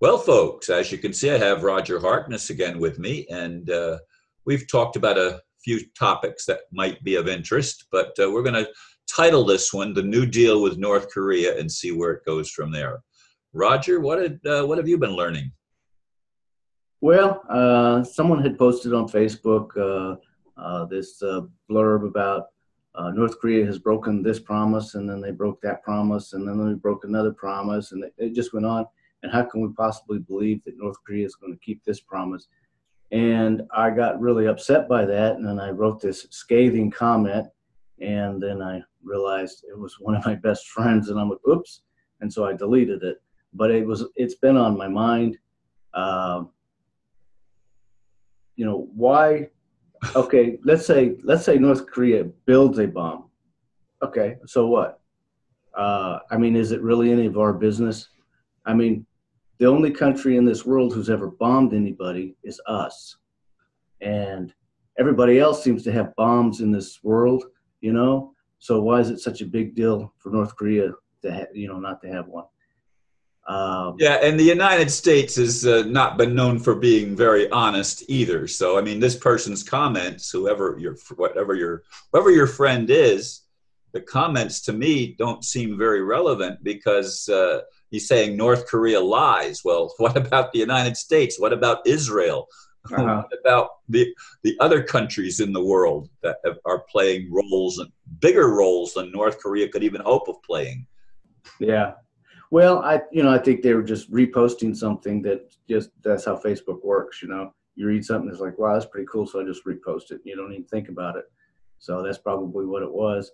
Well, folks, as you can see, I have Roger Harkness again with me, and we've talked about a few topics that might be of interest, but we're going to title this one "The New Deal with North Korea" and see where it goes from there. Roger, what have you been learning? Well, someone had posted on Facebook this blurb about North Korea has broken this promise, and then they broke that promise, and then they broke another promise, and it just went on. And how can we possibly believe that North Korea is going to keep this promise? And I got really upset by that, and then I wrote this scathing comment, and then I realized it was one of my best friends, and I'm like, oops, and so I deleted it. But it's been on my mind. Uh, why? Okay, let's say North Korea builds a bomb. Okay, so what? I mean, is it really any of our business? I mean, the only country in this world who's ever bombed anybody is us, and everybody else seems to have bombs in this world. So why is it such a big deal for North Korea to not to have one? Yeah, and the United States has not been known for being very honest either. So, I mean, this person's comments, whoever your friend is, the comments to me don't seem very relevant because he's saying North Korea lies. Well, what about the United States? What about Israel? Uh-huh. What about the other countries in the world that are playing roles and bigger roles than North Korea could even hope of playing? Yeah. Well, I think they were just reposting something that's how Facebook works. You read something that's like, wow, that's pretty cool. So I just repost it. You don't even think about it. So that's probably what it was.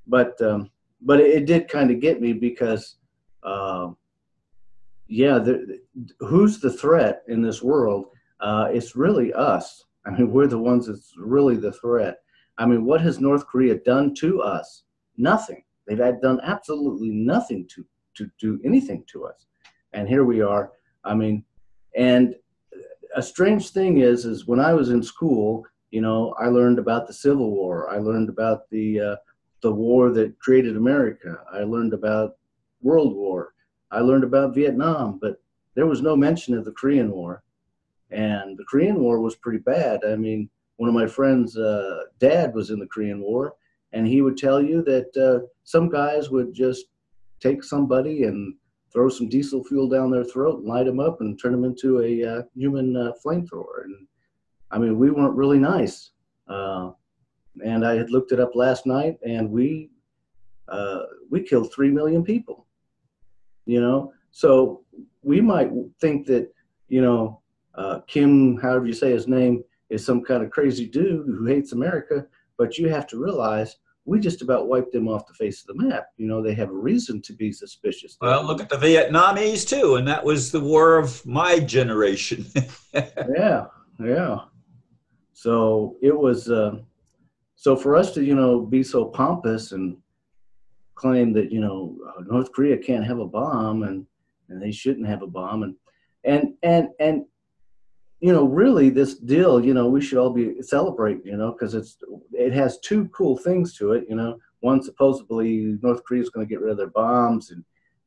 But it did kind of get me because, yeah, who's the threat in this world? It's really us. I mean, we're the ones that's really the threat. I mean, what has North Korea done to us? Nothing. They've done absolutely nothing to do anything to us. And here we are. I mean, and a strange thing is when I was in school, I learned about the Civil War. I learned about the war that created America. I learned about World War. I learned about Vietnam, but there was no mention of the Korean War. And the Korean War was pretty bad. I mean, one of my friends' dad was in the Korean War, and he would tell you that some guys would just take somebody and throw some diesel fuel down their throat and light them up and turn them into a human flamethrower. And I mean, we weren't really nice. And I had looked it up last night, and we killed 3 million people. So we might think that Kim, however you say his name, is some kind of crazy dude who hates America, but you have to realize we just about wiped them off the face of the map. They have a reason to be suspicious. Well, look at the Vietnamese too, and that was the war of my generation. Yeah, yeah. So it was. So for us to be so pompous and claim that North Korea can't have a bomb and they shouldn't have a bomb and really this deal, we should all be celebrating, because it has two cool things to it. One, supposedly North Korea is going to get rid of their bombs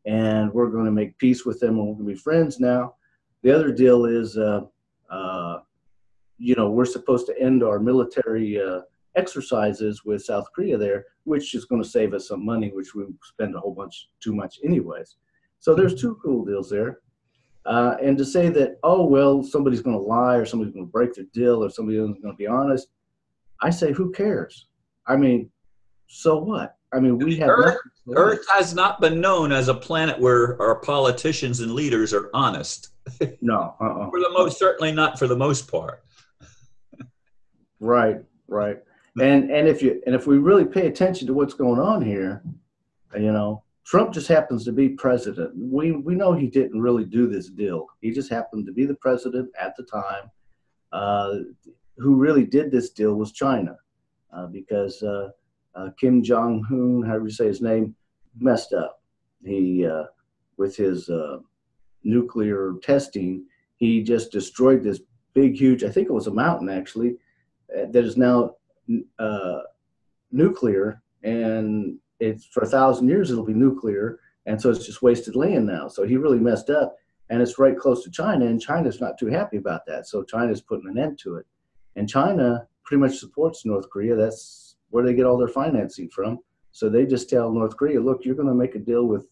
and we're going to make peace with them and we're going to be friends now. The other deal is, we're supposed to end our military exercises with South Korea there, which is going to save us some money, which we spend a whole bunch too much anyways. So there's two cool deals there. And to say that, oh, well, somebody's going to lie or somebody's going to break their deal or somebody isn't going to be honest, I say, who cares? I mean, so what? I mean, we have Earth has not been known as a planet where our politicians and leaders are honest. No, for the most, certainly not for the most part. Right. And if we really pay attention to what's going on here, Trump just happens to be president. We know he didn't really do this deal. He just happened to be the president at the time. Who really did this deal was China, because Kim Jong-un, however you say his name, messed up. He, with his nuclear testing, he just destroyed this big, huge, I think it was a mountain actually, that is now nuclear, and it's for 1,000 years it'll be nuclear, and so it's just wasted land now. So he really messed up, and it's right close to China, and China's not too happy about that. So China's putting an end to it. And China pretty much supports North Korea. That's where they get all their financing from. So they just tell North Korea, look, you're going to make a deal with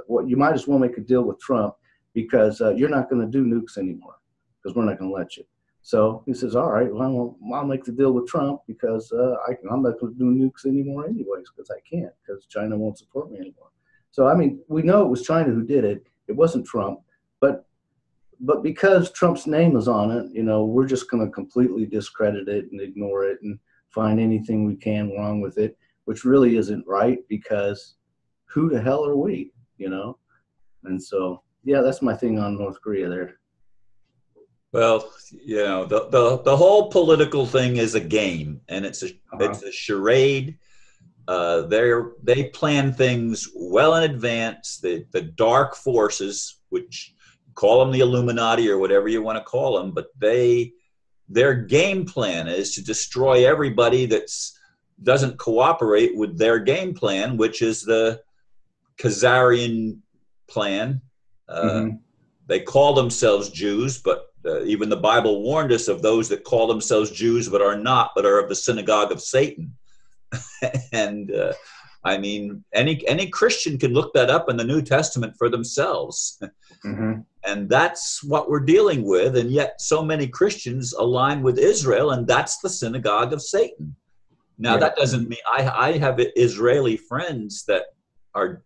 what you might as well make a deal with Trump, because you're not going to do nukes anymore, because we're not going to let you. So he says, all right, well, I'll make the deal with Trump, because I'm not going to do nukes anymore anyways, because I can't, because China won't support me anymore. So, I mean, we know it was China who did it. It wasn't Trump. But because Trump's name is on it, we're just going to completely discredit it and ignore it and find anything we can wrong with it, which really isn't right, because who the hell are we, And so, yeah, that's my thing on North Korea there. Well, the whole political thing is a game, and it's a charade. They plan things well in advance. The dark forces, which call them the Illuminati or whatever you want to call them, but their game plan is to destroy everybody that doesn't cooperate with their game plan, which is the Khazarian plan. They call themselves Jews, but even the Bible warned us of those that call themselves Jews but are not, but are of the synagogue of Satan. And I mean, any Christian can look that up in the New Testament for themselves. And that's what we're dealing with. And yet so many Christians align with Israel, and that's the synagogue of Satan. Now, that doesn't mean I have Israeli friends that are,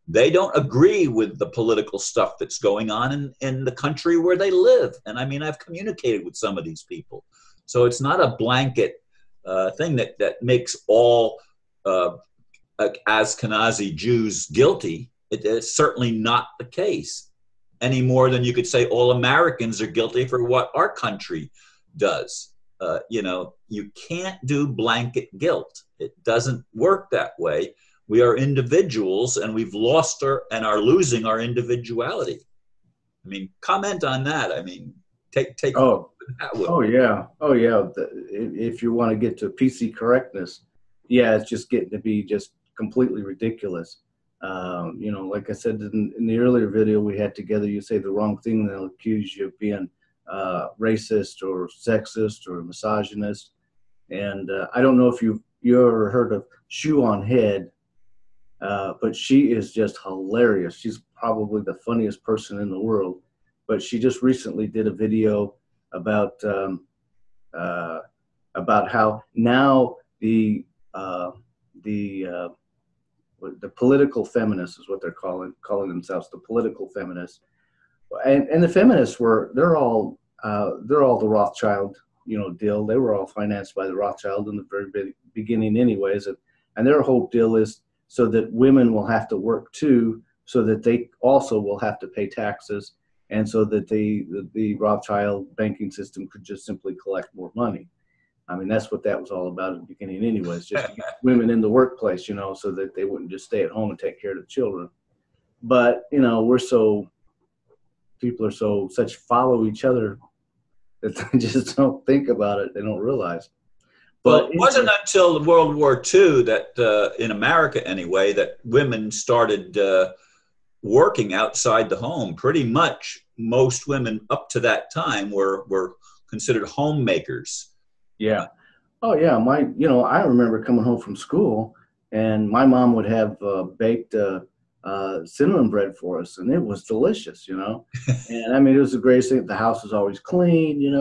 they don't agree with the political stuff that's going on in the country where they live. And I mean, I've communicated with some of these people. So it's not a blanket thing that makes all Ashkenazi Jews guilty. It is certainly not the case, any more than you could say all Americans are guilty for what our country does. You can't do blanket guilt. It doesn't work that way. We are individuals, and we've lost and are losing our individuality. I mean, comment on that. I mean, take. Oh yeah. If you want to get to PC correctness, yeah, it's just getting to be just completely ridiculous. Like I said in the earlier video we had together, you say the wrong thing, they'll accuse you of being racist or sexist or misogynist. And I don't know if you ever heard of Shoe on Head, but she is just hilarious. She's probably the funniest person in the world. But she just recently did a video about how now the political feminists is what they're calling themselves, the political feminists, and the feminists they're all the Rothschild deal. They were all financed by the Rothschild in the very beginning, anyways, and their whole deal is so that women will have to work too, so that they also will have to pay taxes, and so that the Rothschild banking system could just simply collect more money. I mean, that's what that was all about at the beginning anyways, just to get women in the workplace, so that they wouldn't just stay at home and take care of the children. But, people are such follow each other that they just don't think about it. They don't realize. But it wasn't until World War II that, in America anyway, that women started working outside the home. Pretty much most women up to that time were considered homemakers. Yeah. Oh yeah. I remember coming home from school, and my mom would have baked cinnamon bread for us, and it was delicious, And I mean, it was the greatest thing. The house was always clean, you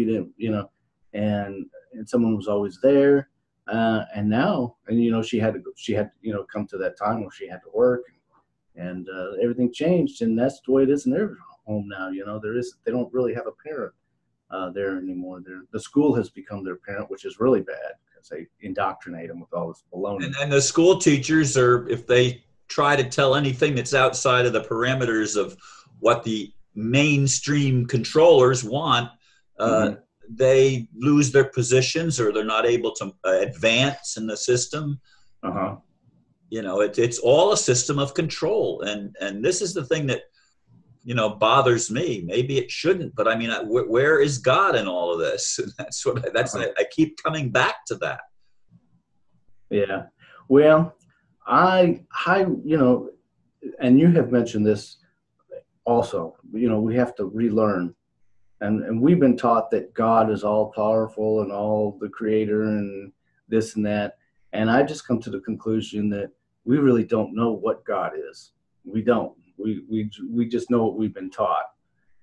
didn't, and someone was always there. And now, she had to come to that time where she had to work, and everything changed, and that's the way it is in their home now. They don't really have a parent there anymore. The school has become their parent, which is really bad, because they indoctrinate them with all this baloney. And the school teachers if they try to tell anything that's outside of the parameters of what the mainstream controllers want, they lose their positions, or they're not able to advance in the system. It's all a system of control, and this is the thing that bothers me. Maybe it shouldn't, but I mean, where is God in all of this? And I keep coming back to that. Yeah. Well, I and you have mentioned this also, we have to relearn. And we've been taught that God is all powerful and all the creator and this and that. And I just come to the conclusion that we really don't know what God is. We don't. We just know what we've been taught.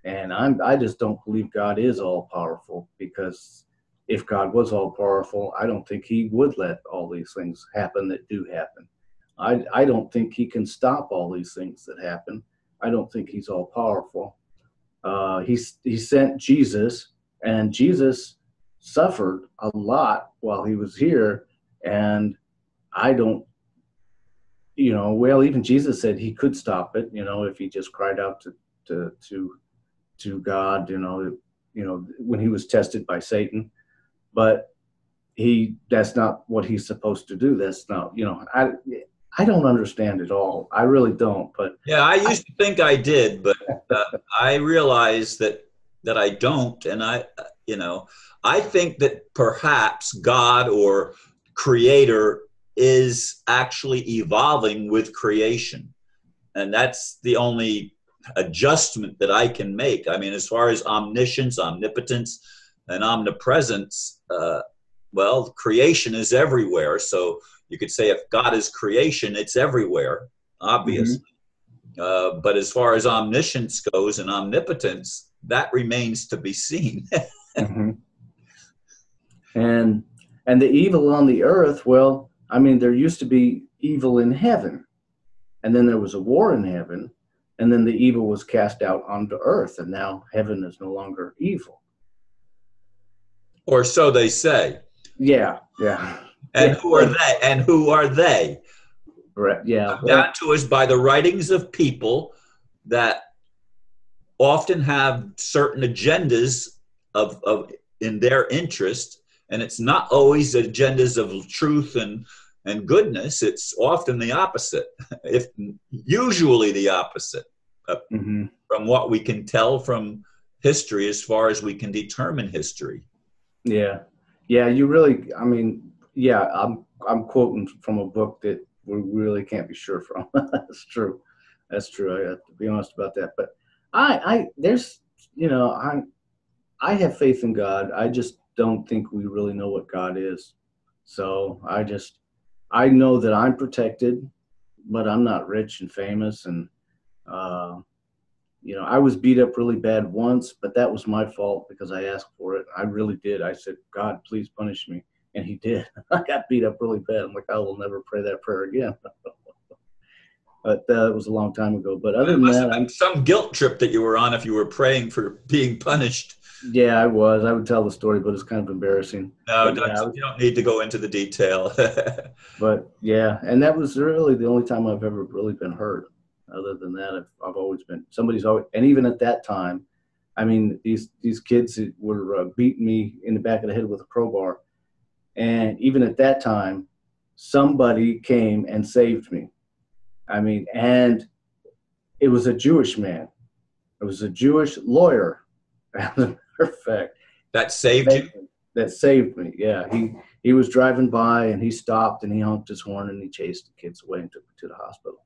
And I just don't believe God is all powerful, because if God was all powerful, I don't think he would let all these things happen that do happen. I don't think he can stop all these things that happen. I don't think he's all powerful. He sent Jesus, and Jesus suffered a lot while he was here. And I don't, well, even Jesus said he could stop it, if he just cried out to God, when he was tested by Satan. But that's not what he's supposed to do. That's not, I don't understand it all. I really don't. But yeah, I used to think I did, but I realize that I don't, and I think that perhaps God or Creator is actually evolving with creation, and that's the only adjustment that I can make. I mean, as far as omniscience, omnipotence, and omnipresence, well, creation is everywhere. So you could say if God is creation, it's everywhere, obviously. But as far as omniscience goes and omnipotence, that remains to be seen. mm-hmm. And the evil on the earth, well, I mean, there used to be evil in heaven, and then there was a war in heaven, and then the evil was cast out onto earth, and now heaven is no longer evil. Or so they say. Yeah. And who are they? And who are they? Right. Yeah. Down to us by the writings of people that often have certain agendas of in their interest, and it's not always agendas of truth and goodness. It's often the opposite, if usually the opposite, from what we can tell from history, as far as we can determine history. Yeah. You really. I mean, yeah. I'm quoting from a book that we really can't be sure from. That's true. I have to be honest about that. But there's, I have faith in God. I just don't think we really know what God is. So I know that I'm protected, but I'm not rich and famous. And, I was beat up really bad once, but that was my fault because I asked for it. I really did. I said, God, please punish me. And he did. I got beat up really bad. I'm like, I will never pray that prayer again. But that was a long time ago. But other than that, I'm some guilt trip that you were on if you were praying for being punished. Yeah, I was. I would tell the story, but it's kind of embarrassing. No, you don't need to go into the detail. But yeah, and that was really the only time I've ever really been hurt. Other than that, I've always been, somebody's always, and even at that time, I mean, these kids were beating me in the back of the head with a crowbar. And even at that time, somebody came and saved me. I mean, and it was a Jewish man. It was a Jewish lawyer, as a matter of fact. That saved you? That saved me, yeah. He was driving by, and he stopped, and he honked his horn, and he chased the kids away and took them to the hospital.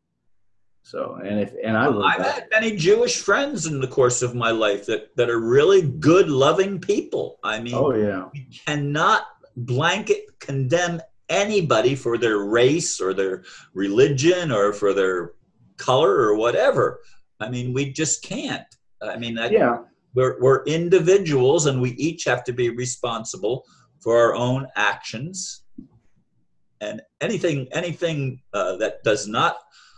So, I've had many Jewish friends in the course of my life that are really good, loving people. I mean, oh yeah, we cannot blanket condemn anybody for their race or their religion or for their color or whatever. I mean, we just can't. I mean, we're individuals, and we each have to be responsible for our own actions. And anything that does not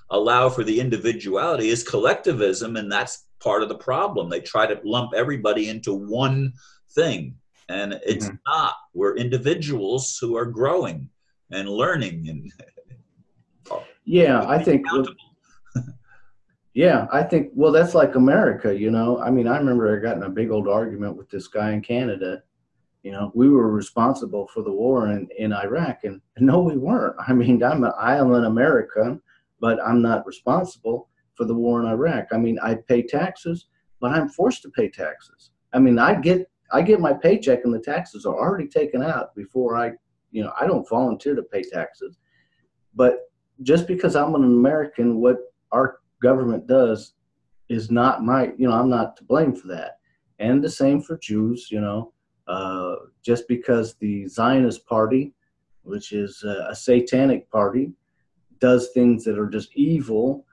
allow for the individuality is collectivism, and that's part of the problem. They try to lump everybody into one thing, and it's not. We're individuals who are growing and learning. And I think. I think, well, that's like America, I mean, I remember I got in a big old argument with this guy in Canada. We were responsible for the war in Iraq, and no, we weren't. I mean, I am an American, but I'm not responsible for the war in Iraq. I mean, I pay taxes, but I'm forced to pay taxes. I mean, I get my paycheck, and the taxes are already taken out before I don't volunteer to pay taxes. But just because I'm an American, what our government does is not my, I'm not to blame for that. And the same for Jews, just because the Zionist party, which is a satanic party, does things that are just evil,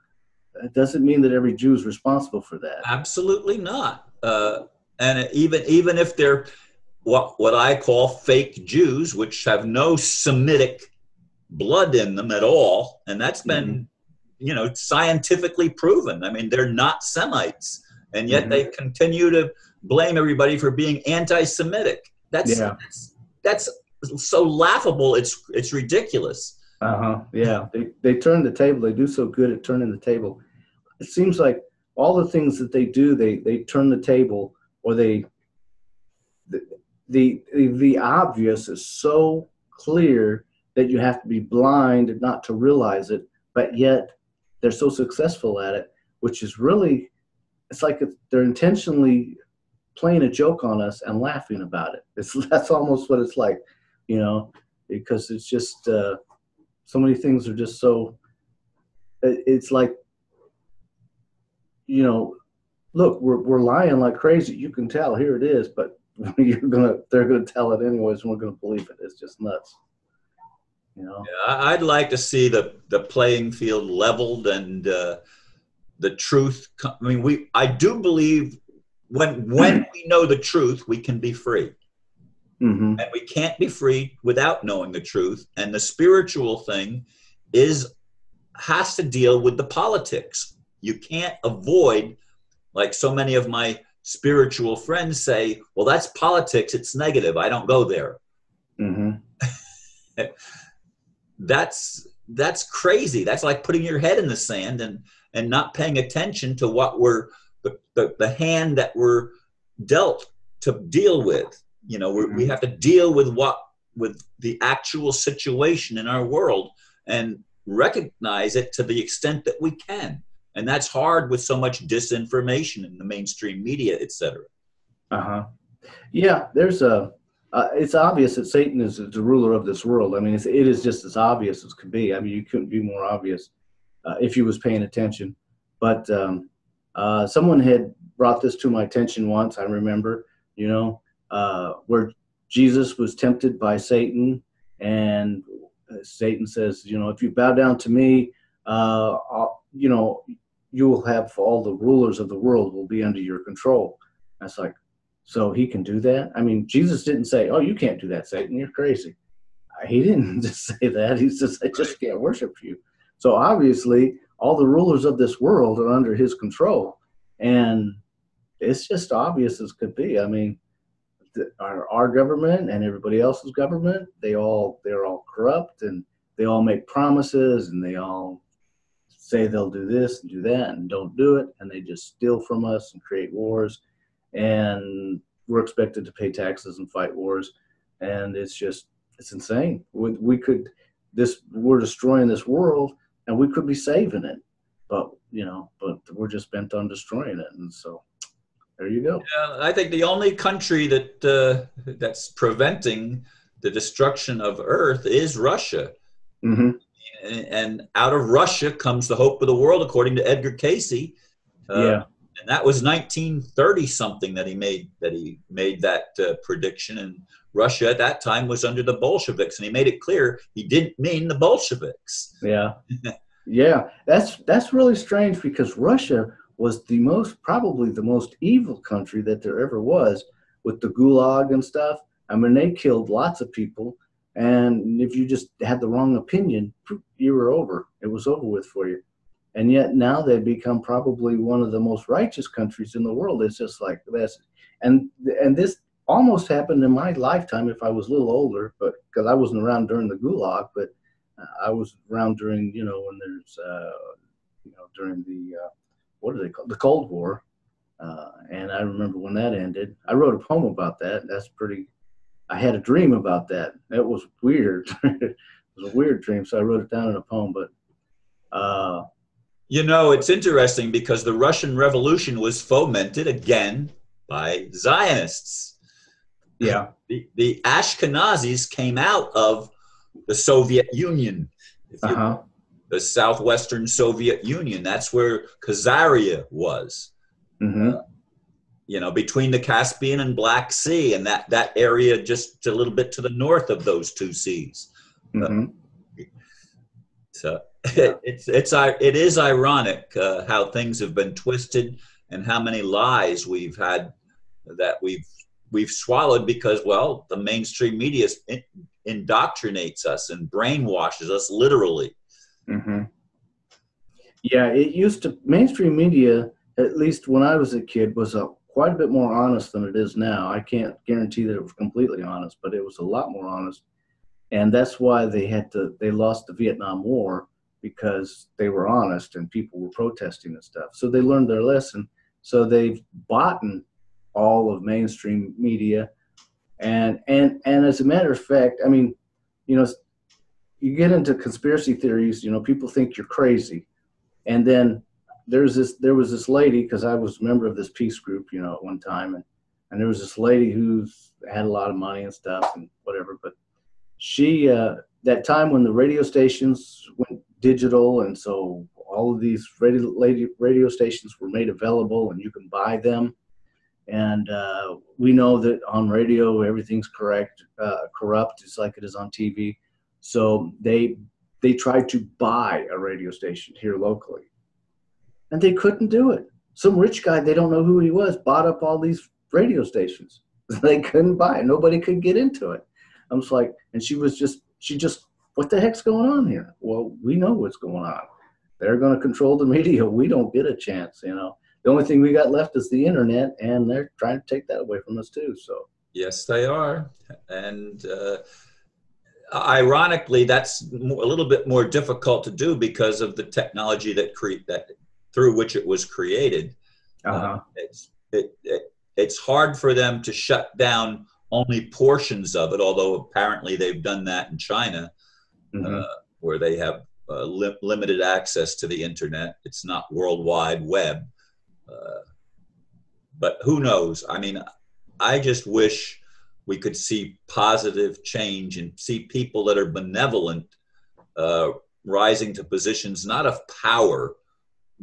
it doesn't mean that every Jew is responsible for that. Absolutely not. And even if they're what I call fake Jews, which have no Semitic blood in them at all, and that's been scientifically proven. I mean, they're not Semites, and yet they continue to blame everybody for being anti-Semitic. That's so laughable. It's ridiculous. Yeah, they turn the table. They do so good at turning the table. It seems like all the things that they do, they turn the table, or the obvious is so clear that you have to be blind not to realize it, but yet they're so successful at it, which is really, it's like they're intentionally playing a joke on us and laughing about it. That's almost what it's like, because it's just so many things are just so. It's like, look, we're lying like crazy. You can tell. Here it is, but they're gonna tell it anyways, and we're gonna believe it. It's just nuts. Yeah, I'd like to see the playing field leveled and the truth. I mean, I do believe when we know the truth, we can be free. And we can't be free without knowing the truth. And the spiritual thing has to deal with the politics. You can't avoid, like so many of my spiritual friends say, well, that's politics. It's negative. I don't go there. That's crazy. That's like putting your head in the sand and not paying attention to what the hand that we're dealt to deal with. We have to deal with the actual situation in our world and recognize it to the extent that we can. And that's hard with so much disinformation in the mainstream media, et cetera. Yeah, it's obvious that Satan is the ruler of this world. I mean, it is just as obvious as could be. I mean, you couldn't be more obvious if you was paying attention. But someone had brought this to my attention once, I remember, where Jesus was tempted by Satan, and Satan says, if you bow down to me, you will have all the rulers of the world will be under your control. That's like, so he can do that? I mean, Jesus didn't say, oh, you can't do that, Satan, you're crazy. He didn't just say that. He says, I just can't worship you. So obviously, all the rulers of this world are under his control. And it's just obvious as could be. I mean, our government and everybody else's government, they're all corrupt, and they all make promises, and they all say they'll do this and do that and don't do it, and they just steal from us and create wars, and we're expected to pay taxes and fight wars, and it's insane. We're destroying this world, and we could be saving it, but we're just bent on destroying it, and so there you go. Yeah, I think the only country that's preventing the destruction of Earth is Russia. And out of Russia comes the hope of the world, according to Edgar Casey. And that was 1930 something that he made that prediction. And Russia at that time was under the Bolsheviks, and he made it clear he didn't mean the Bolsheviks. Yeah, that's really strange, because Russia was probably the most evil country that there ever was, with the Gulag and stuff. I mean, they killed lots of people, and if you just had the wrong opinion, you were over. It was over with for you. And yet now they've become probably one of the most righteous countries in the world. It's just like this. And this almost happened in my lifetime if I was a little older, but because I wasn't around during the Gulag, but I was around during, when there's, during the, what do they call it? The Cold War. And I remember when that ended. I wrote a poem about that. I had a dream about that. It was weird. It was a weird dream, so I wrote it down in a poem. But it's interesting because the Russian Revolution was fomented again by Zionists. Yeah. The Ashkenazis came out of the Soviet Union. the southwestern Soviet Union. That's where Khazaria was. Mm-hmm. Between the Caspian and Black Sea, and that area just a little bit to the north of those two seas. Mm-hmm. So Yeah. it is ironic how things have been twisted and how many lies we've had that we've swallowed because, well, the mainstream media indoctrinates us and brainwashes us literally. Mm-hmm. Yeah, it used to, mainstream media, at least when I was a kid, was quite a bit more honest than it is now. I can't guarantee that it was completely honest, but it was a lot more honest. And that's why they lost the Vietnam War, because they were honest and people were protesting and stuff. So they learned their lesson. So they've bought all of mainstream media. And as a matter of fact, I mean, you get into conspiracy theories, people think you're crazy. And then there was this lady, because I was a member of this peace group, at one time, and there was this lady who's had a lot of money and stuff and whatever, but she, that time when the radio stations went digital, and so all of these radio stations were made available and you can buy them. And we know that on radio, everything's corrupt, just like it is on TV. So they tried to buy a radio station here locally, and they couldn't do it. Some rich guy, they don't know who he was, bought up all these radio stations. They couldn't buy it. Nobody could get into it. I was like, and she just, what the heck's going on here? Well, we know what's going on. They're going to control the media. We don't get a chance, The only thing we got left is the internet, and they're trying to take that away from us too. So yes, they are. And ironically, that's a little bit more difficult to do because of the technology that through which it was created. It's hard for them to shut down only portions of it, although apparently they've done that in China, where they have limited access to the internet. It's not World Wide Web. But who knows? I mean, I just wish we could see positive change and see people that are benevolent rising to positions not of power,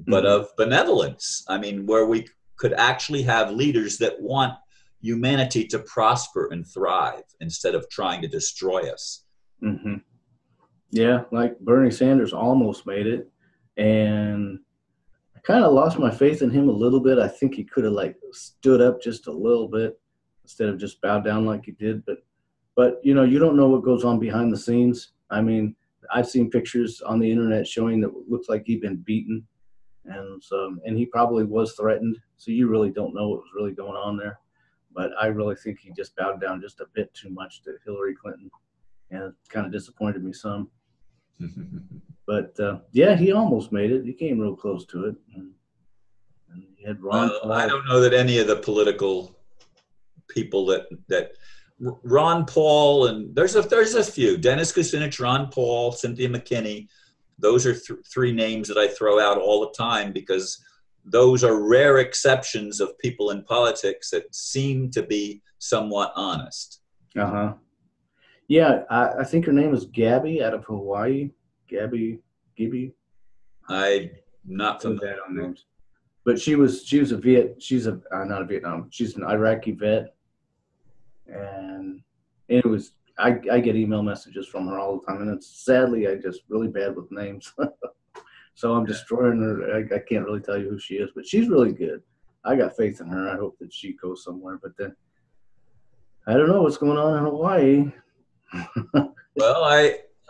but of benevolence. I mean, where we could actually have leaders that want humanity to prosper and thrive instead of trying to destroy us. Mm-hmm. Yeah, like Bernie Sanders almost made it, and I kind of lost my faith in him a little bit. I think he could have stood up just a little bit instead of just bowed down like he did. But you don't know what goes on behind the scenes. I mean, I've seen pictures on the internet showing that it looks like he'd been beaten, and he probably was threatened. So you really don't know what was really going on there. But I really think he just bowed down just a bit too much to Hillary Clinton, and it kind of disappointed me some. But yeah, he almost made it. He came real close to it. And he had Ron Paul. I don't know that any of the political people that Ron Paul, and there's a few, Dennis Kucinich, Ron Paul, Cynthia McKinney. Those are three names that I throw out all the time because those are rare exceptions of people in politics that seem to be somewhat honest. Yeah, I think her name is Gabby out of Hawaii. Gibby. I'm not familiar on names, but she's not a Vietnam. She's an Iraqi vet, and it was I get email messages from her all the time, and sadly I just really bad with names. So I'm destroying her. I can't really tell you who she is, but she's really good. I got faith in her. I hope that she goes somewhere. But then I don't know what's going on in Hawaii. Well,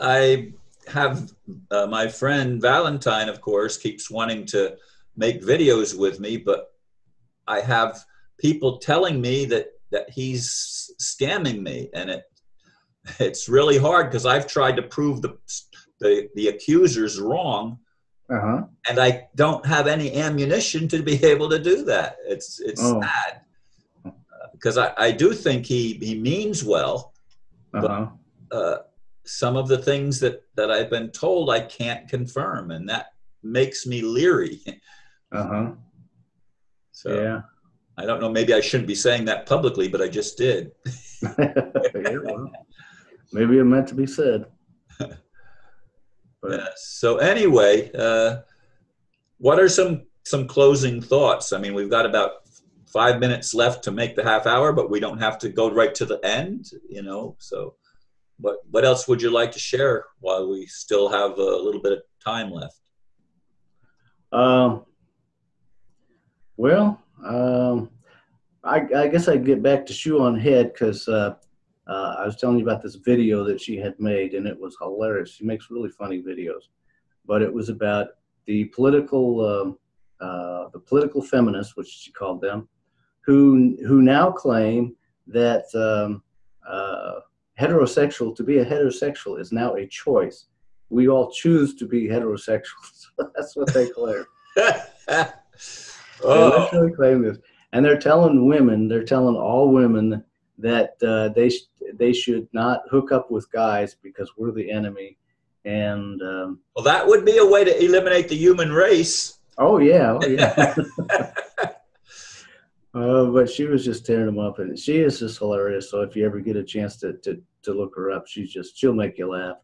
I have my friend Valentine, of course, keeps wanting to make videos with me, but I have people telling me that he's scamming me, and it's really hard because I've tried to prove the accusers wrong. And I don't have any ammunition to be able to do that. It's sad because I do think he means well, but some of the things that I've been told I can't confirm, and that makes me leery. So yeah. I don't know. Maybe I shouldn't be saying that publicly, but I just did. Yeah, well, maybe it meant to be said. But So anyway, what are some closing thoughts? I mean, we've got about 5 minutes left to make the half hour, but we don't have to go right to the end, you know. So, what else would you like to share while we still have a little bit of time left? um, well, I guess I'd get back to Shoe on Head because I was telling you about this video that she had made, and it was hilarious. She makes really funny videos, but it was about the political feminists, which she called them, who now claim that heterosexual to be a heterosexual is now a choice. We all choose to be heterosexuals. That's what they claim. They literally claim this, and they're telling all women that they should not hook up with guys because we're the enemy. And well, that would be a way to eliminate the human race. Oh yeah. But she was just tearing them up, and she is just hilarious. So if you ever get a chance to look her up, she'll make you laugh.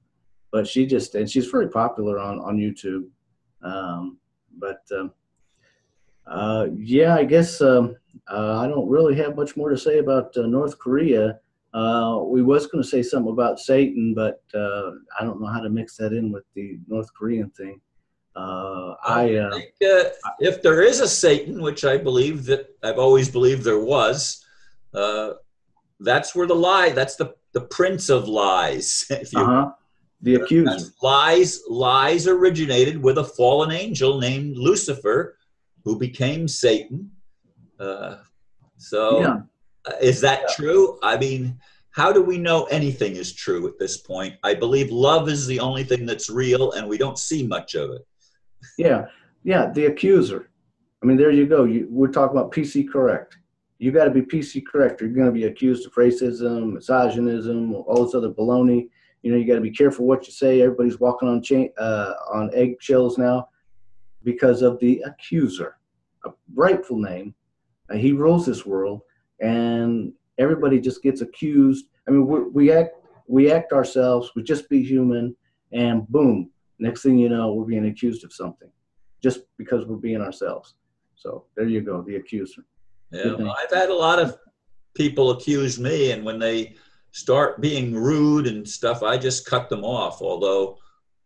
But she's very popular on YouTube. Yeah, I guess I don't really have much more to say about North Korea. We was going to say something about Satan, but I don't know how to mix that in with the North Korean thing. I think if there is a Satan, which I've always believed there was, that's where that's the prince of lies. The accuser. Lies originated with a fallen angel named Lucifer, who became Satan. Is that true? I mean, how do we know anything is true at this point? I believe love is the only thing that's real, and we don't see much of it. Yeah, the accuser. I mean, there you go. We're talking about PC correct. You got to be PC correct. You're going to be accused of racism, misogynism, all this other baloney. You know, you got to be careful what you say. Everybody's walking on eggshells now because of the accuser, a rightful name. He rules this world, and everybody just gets accused. I mean, we act ourselves. We just be human, and boom. Next thing you know, we're being accused of something just because we're being ourselves. So there you go, the accuser. Yeah, I've had a lot of people accuse me, and when they start being rude and stuff, I just cut them off. Although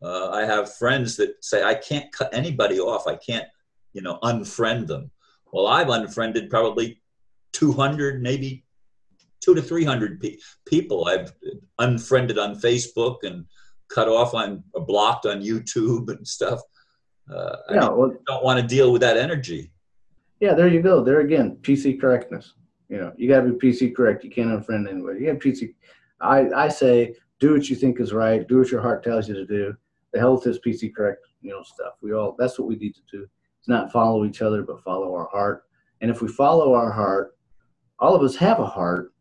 I have friends that say I can't cut anybody off. I can't, unfriend them. Well, I've unfriended probably 200, maybe 200 to 300 people. I've unfriended on Facebook and cut off blocked on YouTube and stuff. I don't want to deal with that energy. Yeah, there you go. There again, PC correctness. You got to be PC correct. You can't unfriend anybody. You got PC. I say do what you think is right. Do what your heart tells you to do. The hell with this PC correct, stuff. That's what we need to do. It's not follow each other, but follow our heart. And if we follow our heart, all of us have a heart.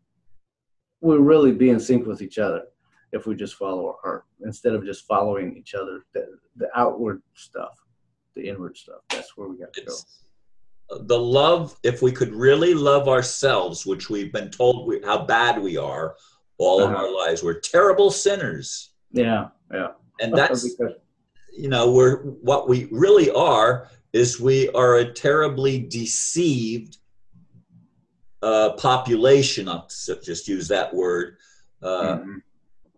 We'll really be in sync with each other if we just follow our heart instead of just following each other, the outward stuff, the inward stuff. That's where we got to go. The love, if we could really love ourselves, which we've been told how bad we are all of our lives. We're terrible sinners. Yeah. And that's, what we really are is we are a terribly deceived population. I'll just use that word.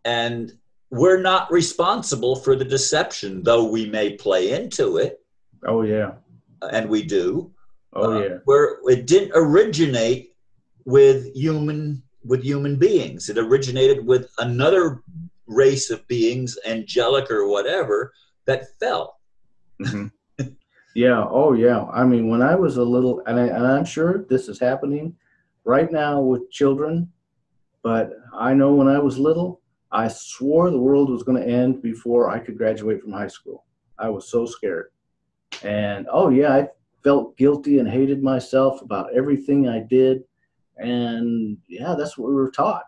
And we're not responsible for the deception, though we may play into it. Oh, yeah. And we do. Oh, yeah. Where it didn't originate with human beings. It originated with another race of beings, angelic or whatever, that fell. Yeah. Oh, yeah. I mean, when I was a little, and I'm sure this is happening right now with children, but I know when I was little, I swore the world was going to end before I could graduate from high school. I was so scared. And, I felt guilty and hated myself about everything I did. And, that's what we were taught.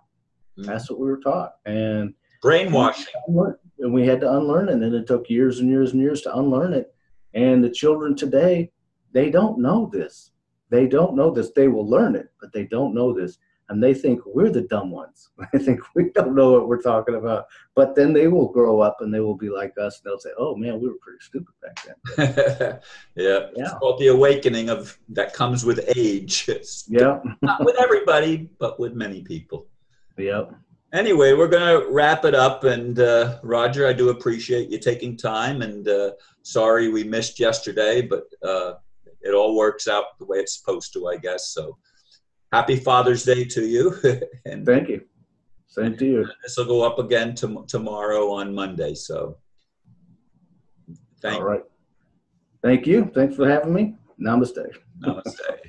That's what we were taught. And brainwashing. And we had to unlearn it. And then it took years and years and years to unlearn it. And the children today, they don't know this. They don't know this. They will learn it, but they don't know this. and they think we're the dumb ones. They think we don't know what we're talking about. But then they will grow up and they will be like us, and they'll say, "Oh man, we were pretty stupid back then." Yeah, it's called the awakening that comes with age. Yeah. Not with everybody, but with many people. Yep. Anyway, we're going to wrap it up. And Roger, I do appreciate you taking time. And sorry we missed yesterday, but it all works out the way it's supposed to, I guess. So happy Father's Day to you. And thank you. Same to you. This will go up again tomorrow on Monday. So all right. Thank you. Thanks for having me. Namaste. Namaste.